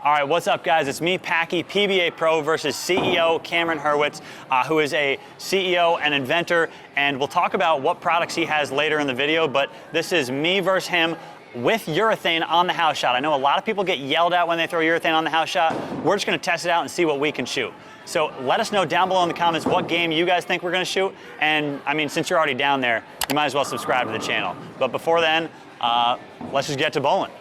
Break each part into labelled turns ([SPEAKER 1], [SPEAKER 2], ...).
[SPEAKER 1] All right, what's up guys? It's me, Packy, PBA Pro versus CEO Cameron Hurwitz, who is a CEO and inventor, and we'll talk about what products he has later in the video, but this is me versus him with urethane on the house shot. I know a lot of people get yelled at when they throw urethane on the house shot. We're just gonna test it out and see what we can shoot. So let us know down below in the comments what game you guys think we're gonna shoot, and I mean, since you're already down there, you might as well subscribe to the channel. But before then, let's just get to bowling.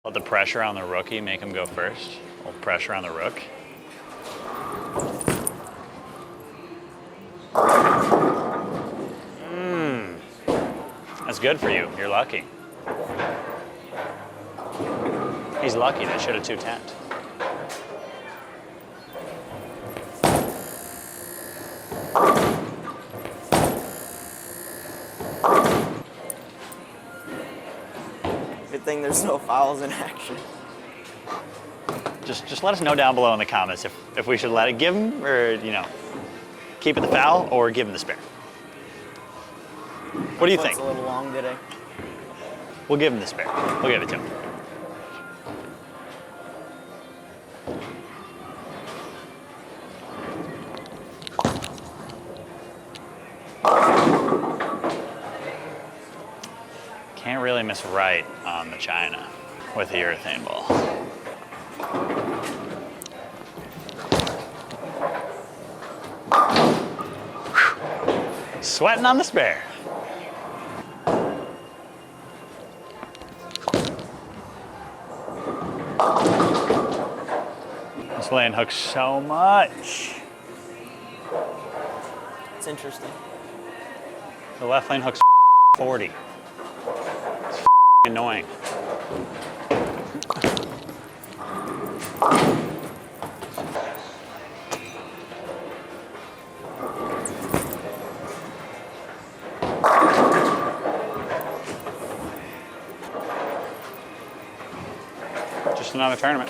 [SPEAKER 1] Let the pressure on the rookie make him go first. A little pressure on the rook. That's good for you. You're lucky. He's lucky. That should have 210'd.
[SPEAKER 2] Good thing there's no fouls in action.
[SPEAKER 1] Just let us know down below in the comments if we should let it give him, or keep it the foul, or give him the spare. What do you think?
[SPEAKER 2] It's a little long today.
[SPEAKER 1] We'll give him the spare. We'll give it to him. Can't really miss right on the China with the urethane ball. Whew. Sweating on the spare. This lane hooks so much.
[SPEAKER 2] It's interesting.
[SPEAKER 1] The left lane hooks 40. Annoying. Just another tournament.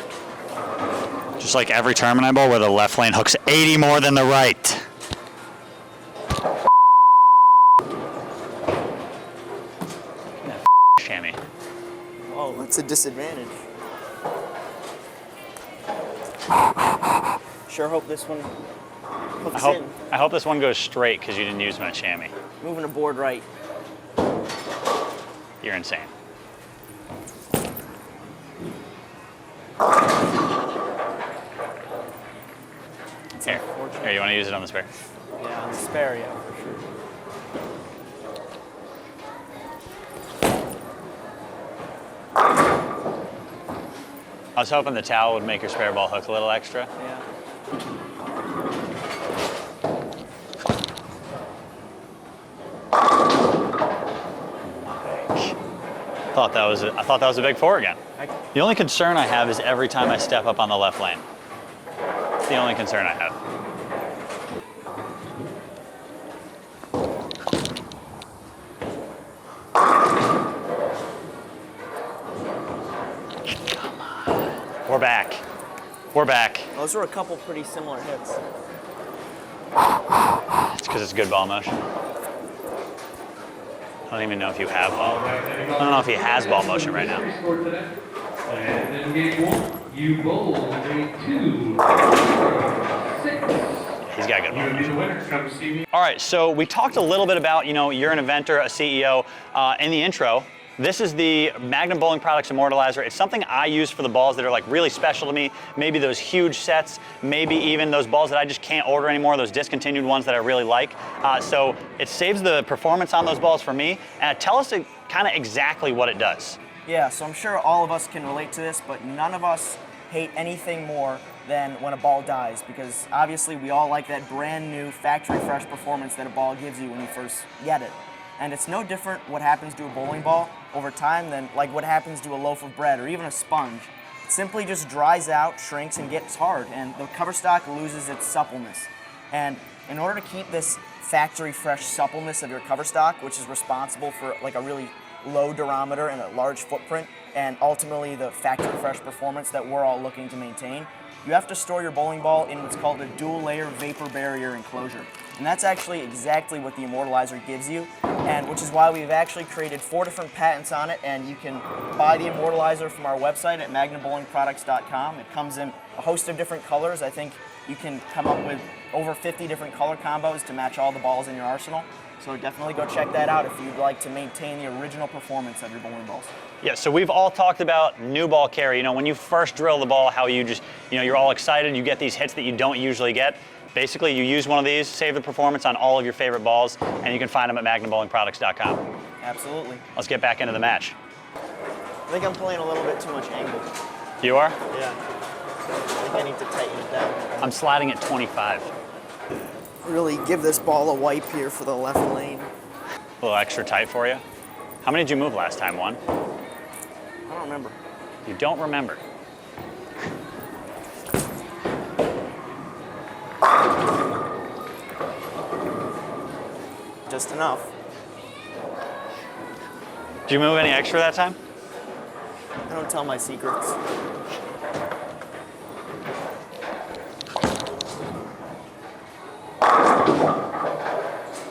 [SPEAKER 1] Just like every tournament I bowl where the left lane hooks 80 more than the right. Chamois.
[SPEAKER 2] Oh, that's a disadvantage. Sure hope this one hooks in.
[SPEAKER 1] I hope this one goes straight because you didn't use my chamois.
[SPEAKER 2] Moving a board right.
[SPEAKER 1] You're insane. Here, you want to use it on the spare?
[SPEAKER 2] Yeah, on the spare, yeah, for sure.
[SPEAKER 1] I was hoping the towel would make your spare ball hook a little extra.
[SPEAKER 2] Yeah.
[SPEAKER 1] I thought that was a big four again. The only concern I have is every time I step up on the left lane. It's the only concern I have. Come on. We're back. We're back.
[SPEAKER 2] Those were a couple pretty similar hits.
[SPEAKER 1] It's because it's good ball motion. I don't even know if you have ball. I don't know if he has ball motion right now.
[SPEAKER 3] And in game one, you bowl game 2, 6.
[SPEAKER 1] He's got good ball motion. All right, so we talked a little bit about, you're an inventor, a CEO. In the intro, This is the Magnum Bowling Products Immortalizer. It's something I use for the balls that are like really special to me. Maybe those huge sets, maybe even those balls that I just can't order anymore, those discontinued ones that I really like. So it saves the performance on those balls for me. And tell us kind of exactly what it does.
[SPEAKER 2] Yeah, so I'm sure all of us can relate to this, but none of us hate anything more than when a ball dies, because obviously we all like that brand new factory fresh performance that a ball gives you when you first get it. And it's no different what happens to a bowling ball over time than like what happens to a loaf of bread or even a sponge. It simply just dries out, shrinks, and gets hard, and the cover stock loses its suppleness. And in order to keep this factory fresh suppleness of your cover stock, which is responsible for like a really low durometer and a large footprint, and ultimately the factory fresh performance that we're all looking to maintain, you have to store your bowling ball in what's called a dual layer vapor barrier enclosure. And that's actually exactly what the Immortalizer gives you, and which is why we've actually created 4 different patents on it, and you can buy the Immortalizer from our website at magnumbowlingproducts.com. It comes in a host of different colors. I think you can come up with over 50 different color combos to match all the balls in your arsenal. So definitely go check that out if you'd like to maintain the original performance of your bowling balls.
[SPEAKER 1] Yeah, so we've all talked about new ball carry. You know, when you first drill the ball, how you just, you know, you're all excited, you get these hits that you don't usually get. Basically, you use one of these, save the performance on all of your favorite balls, and you can find them at magnumbowlingproducts.com.
[SPEAKER 2] Absolutely.
[SPEAKER 1] Let's get back into the match.
[SPEAKER 2] I think I'm playing a little bit too much angle.
[SPEAKER 1] You are?
[SPEAKER 2] Yeah. I think I need to tighten it down.
[SPEAKER 1] I'm sliding at 25.
[SPEAKER 2] Really give this ball a wipe here for the left lane.
[SPEAKER 1] A little extra tight for you. How many did you move last time? 1?
[SPEAKER 2] I don't remember.
[SPEAKER 1] You don't remember.
[SPEAKER 2] Just enough.
[SPEAKER 1] Did you move any extra that time?
[SPEAKER 2] I don't tell my secrets.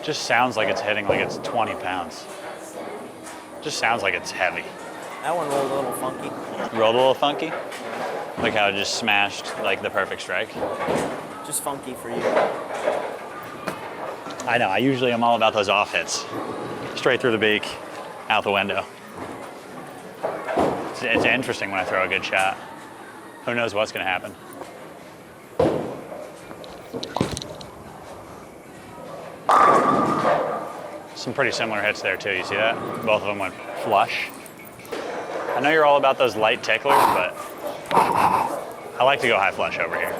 [SPEAKER 1] Just sounds like it's hitting like it's 20 pounds. Just sounds like it's heavy.
[SPEAKER 2] That one rolled a little funky.
[SPEAKER 1] Rolled a little funky? Like how it just smashed like the perfect strike.
[SPEAKER 2] Just funky for you.
[SPEAKER 1] I know, I usually am all about those off hits. Straight through the beak, out the window. It's interesting when I throw a good shot. Who knows what's gonna happen? Some pretty similar hits there too, you see that? Both of them went flush. I know you're all about those light ticklers, but I like to go high flush over here.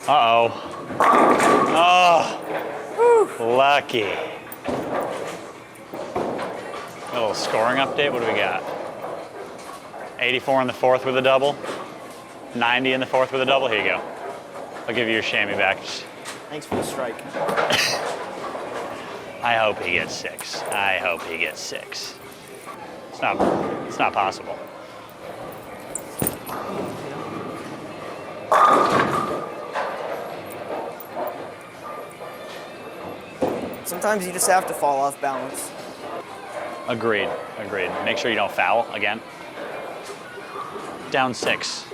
[SPEAKER 1] Uh-oh. Oh, lucky. A little scoring update, what do we got? 84 in the 4th with a double, 90 in the 4th with a double, here you go. I'll give you your chamois back.
[SPEAKER 2] Thanks for the strike.
[SPEAKER 1] I hope he gets 6. I hope he gets 6. It's not possible.
[SPEAKER 2] Sometimes you just have to fall off balance.
[SPEAKER 1] Agreed, agreed. Make sure you don't foul again. Down 6.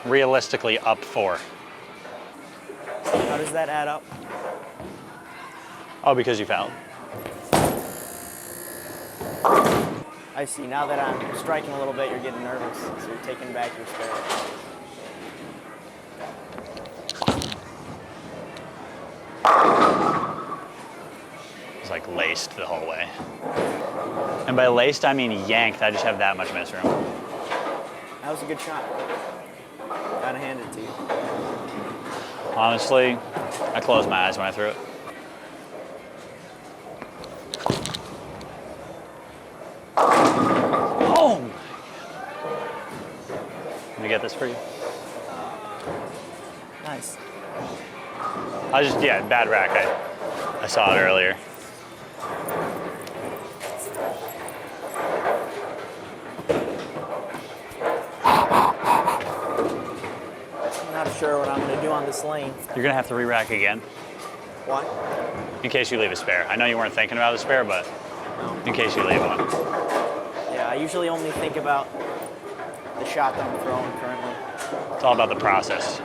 [SPEAKER 1] Realistically up 4.
[SPEAKER 2] How does that add up?
[SPEAKER 1] Oh, because you fouled.
[SPEAKER 2] I see. Now that I'm striking a little bit, you're getting nervous, so you're taking back your spare.
[SPEAKER 1] It's like laced the whole way. And by laced, I mean yanked. I just have that much miss room.
[SPEAKER 2] That was a good shot. Gotta hand it to you.
[SPEAKER 1] Honestly, I closed my eyes when I threw it. Oh! Let me get this for you.
[SPEAKER 2] Nice.
[SPEAKER 1] Yeah, bad rack. I saw it earlier.
[SPEAKER 2] I'm not sure what I'm gonna do on this lane.
[SPEAKER 1] You're gonna have to re-rack again
[SPEAKER 2] Why?
[SPEAKER 1] in case you leave a spare. I know you weren't thinking about a spare, but in case you leave one.
[SPEAKER 2] Yeah, I usually only think about the shot that I'm throwing currently.
[SPEAKER 1] It's all about the process.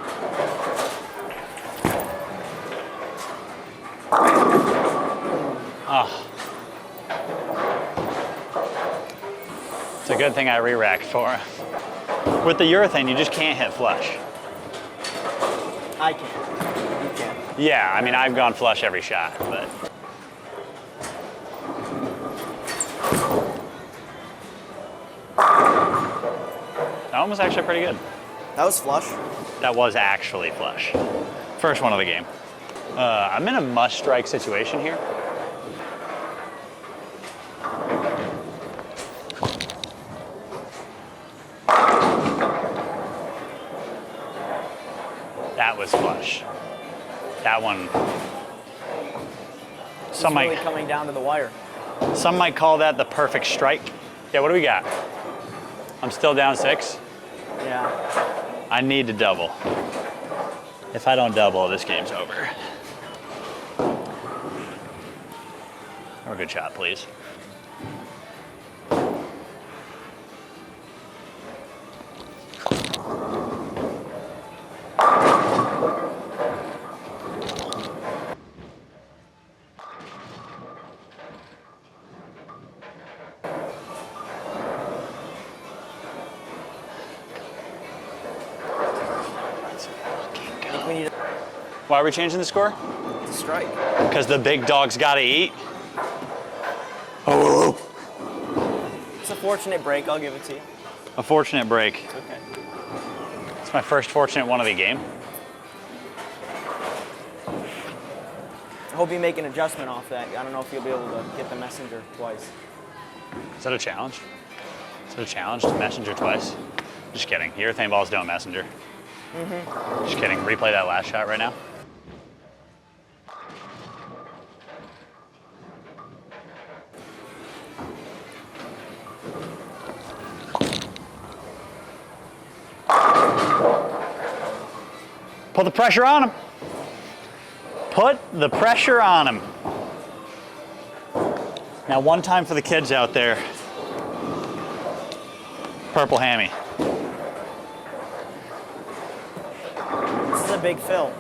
[SPEAKER 1] Oh. It's a good thing I re-racked for. With the urethane, you just can't hit flush.
[SPEAKER 2] I can. You can.
[SPEAKER 1] Yeah, I mean, I've gone flush every shot, but one was actually pretty good.
[SPEAKER 2] That was flush.
[SPEAKER 1] That was actually flush. First one of the game. I'm in a must strike situation here. That was flush. That one.
[SPEAKER 2] It's really coming down to the wire.
[SPEAKER 1] Some might call that the perfect strike. Yeah, what do we got? I'm still down 6.
[SPEAKER 2] Yeah.
[SPEAKER 1] I need to double. If I don't double, this game's over. Or a good shot, please. Why are we changing the score?
[SPEAKER 2] It's a strike.
[SPEAKER 1] Because the big dog's got to eat. Oh.
[SPEAKER 2] It's a fortunate break, I'll give it to you.
[SPEAKER 1] A fortunate break.
[SPEAKER 2] It's okay.
[SPEAKER 1] It's my first fortunate one of the game.
[SPEAKER 2] I hope you make an adjustment off that. I don't know if you'll be able to get the messenger twice.
[SPEAKER 1] Is that a challenge? Is it a challenge to messenger twice? Just kidding. Urethane balls don't messenger. Just kidding. Replay that last shot right now. Put the pressure on him. Put the pressure on him. Now, one time for the kids out there. Purple hammy.
[SPEAKER 2] This is a big fill.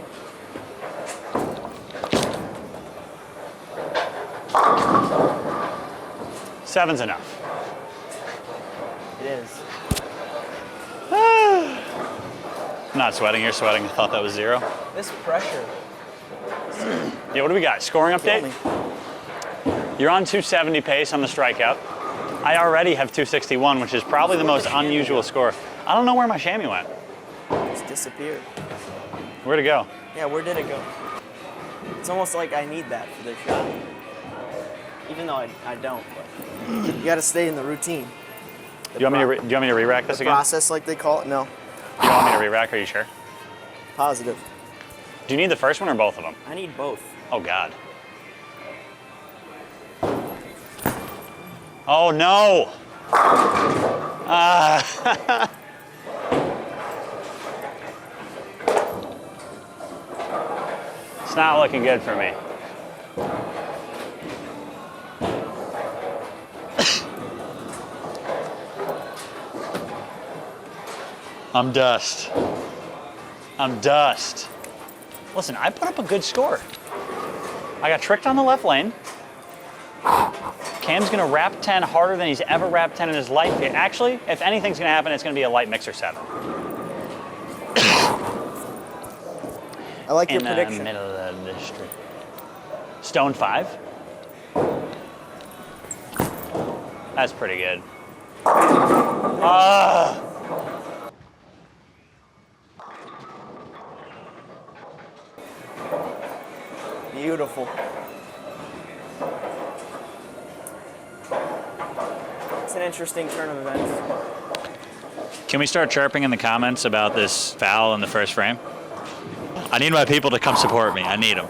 [SPEAKER 1] Seven's enough.
[SPEAKER 2] It is.
[SPEAKER 1] I'm not sweating, you're sweating. I thought that was 0.
[SPEAKER 2] This pressure.
[SPEAKER 1] Yeah, what do we got? Scoring update? You're on 270 pace on the strikeout. I already have 261, which is probably the most unusual score. I don't know where my chamois went.
[SPEAKER 2] It's disappeared.
[SPEAKER 1] Where'd it go?
[SPEAKER 2] Yeah, where did it go? It's almost like I need that for this shot. Even though I don't, but you gotta stay in the routine.
[SPEAKER 1] Do you want me to re-rack this again?
[SPEAKER 2] Process, like they call it? No.
[SPEAKER 1] You want me to re-rack? Are you sure?
[SPEAKER 2] Positive.
[SPEAKER 1] Do you need the first one or both of them?
[SPEAKER 2] I need both.
[SPEAKER 1] Oh, God. Oh, no. It's not looking good for me. I'm dust. I'm dust. Listen, I put up a good score. I got tricked on the left lane. Cam's gonna wrap 10 harder than he's ever wrapped 10 in his life. Actually, if anything's gonna happen, it's gonna be a light mixer 7.
[SPEAKER 2] I like your prediction.
[SPEAKER 1] In the middle of the district. Stone 5. That's pretty good.
[SPEAKER 2] Beautiful. It's an interesting turn of events.
[SPEAKER 1] Can we start chirping in the comments about this foul in the first frame? I need my people to come support me. I need them.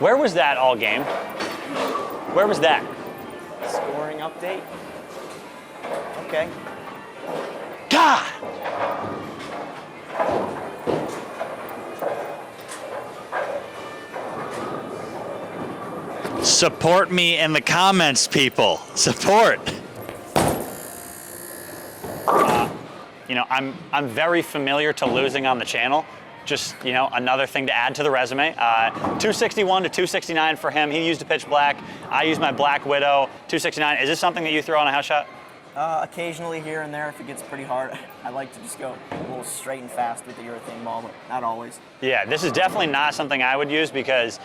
[SPEAKER 1] Where was that all game? Where was that?
[SPEAKER 2] Scoring update. Okay.
[SPEAKER 1] God! Support me in the comments, people. Support. You know, I'm very familiar to losing on the channel. Just, you know, another thing to add to the resume. 261 to 269 for him. He used a pitch black. I used my Black Widow, 269. Is this something that you throw on a house shot?
[SPEAKER 2] Occasionally here and there if it gets pretty hard. I like to just go a little straight and fast with the urethane ball, but not always.
[SPEAKER 1] Yeah, this is definitely not something I would use because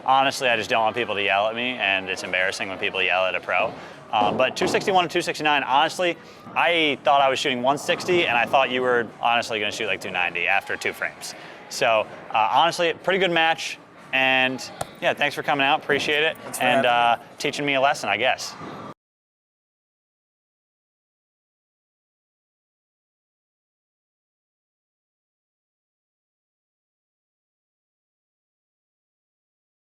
[SPEAKER 1] honestly, I just don't want people to yell at me, and it's embarrassing when people yell at a pro. But 261 and 269, honestly, I thought I was shooting 160, and I thought you were honestly going to shoot like 290 after 2 frames. So honestly, pretty good match. And yeah, thanks for coming out. Appreciate it.
[SPEAKER 2] Thanks for having me.
[SPEAKER 1] Teaching me a lesson, I guess.